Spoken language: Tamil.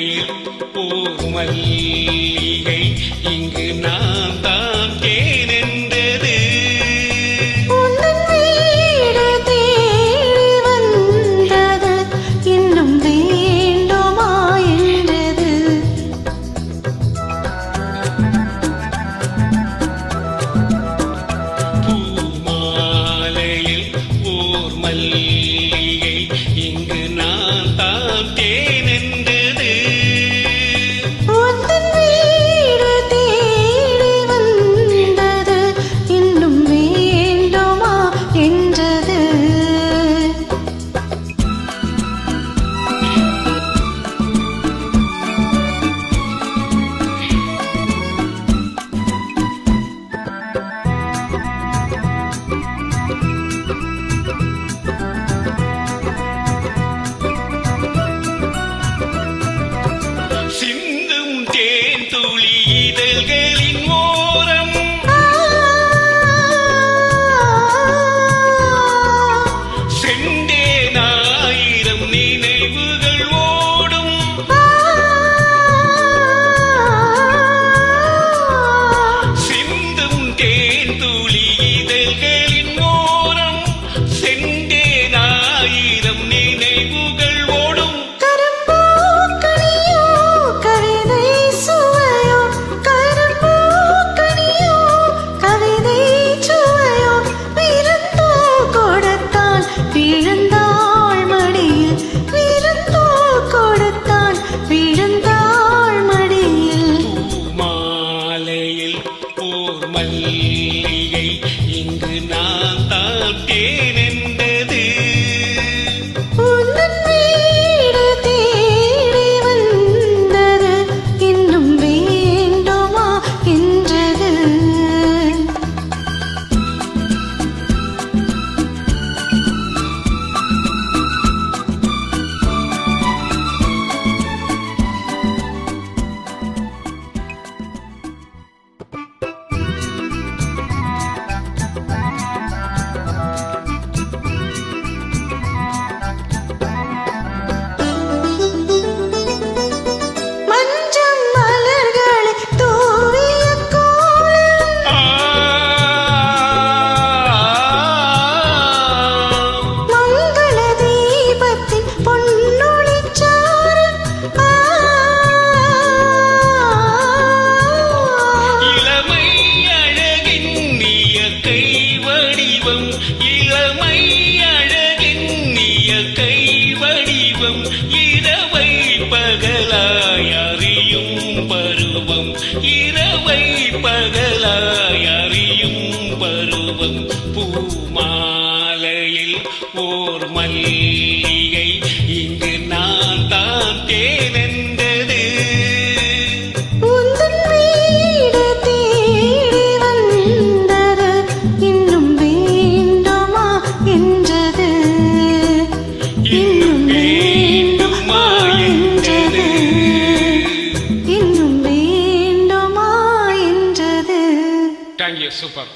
பூமாலையில் ஓர் மல்லிகை இங்கு நான் தான் தேனென்றது. உந்தன் வீடு தேடி வந்தது இன்னும் வேண்டுமா என்றது. பூமாலையில் ஓர் மல்லிகை இங்கு நான் தான் தேனென்றது. உந்தன் வீடு தேடி வந்தது இன்னும் வேண்டுமா என்றது. சிந்தும் தேன் துளி இதழ்களின் ஓரம் செண்டேனாயிரம் நினைவுகள் ஓடும். சிந்தும் தேன் துளி இதழ்களின் ஓரம் செண்டேனாயிரம் நினைவுகள் ஓடும். கரும்போ கனியோ கவிதை சுவையோ, கரும்போ கனியோ கவிதை சுவையோ, விருந்தோ கொடுத்தான் விழுந்தாள் மடியில், விருந்தோ கொடுத்தான் விழுந்தாள் மடியில். பூமாலையில் ஓர் மல்லிகை இங்கு நான் தான் தேனென்றது. உந்தன் வீடு தேடி வந்தது இன்னும் வேண்டுமா என்றது. மஞ்சம் மலர்களை தூவிய கோலம், மங்கள தீபத்தின் பொன்னொளிச்சாரம். இளமை அழகின் இயற்கை வடிவம், இளமை அழகின் இயற்கை வடிவம், இரவை பகலாய் அறியும் பருவம், இரவை பகலாய் அறியும் பருவம். பூமாலையில் ஓர் மல்லிகை இங்கு நான் தான் தேனென்றது. உந்தன் வீடு தேடி வந்தது இன்னும் வேண்டுமா என்றது. இன்னும் வேண்டுமா என்றது. இன்னும் வேண்டுமா என்றது. Thank you, super.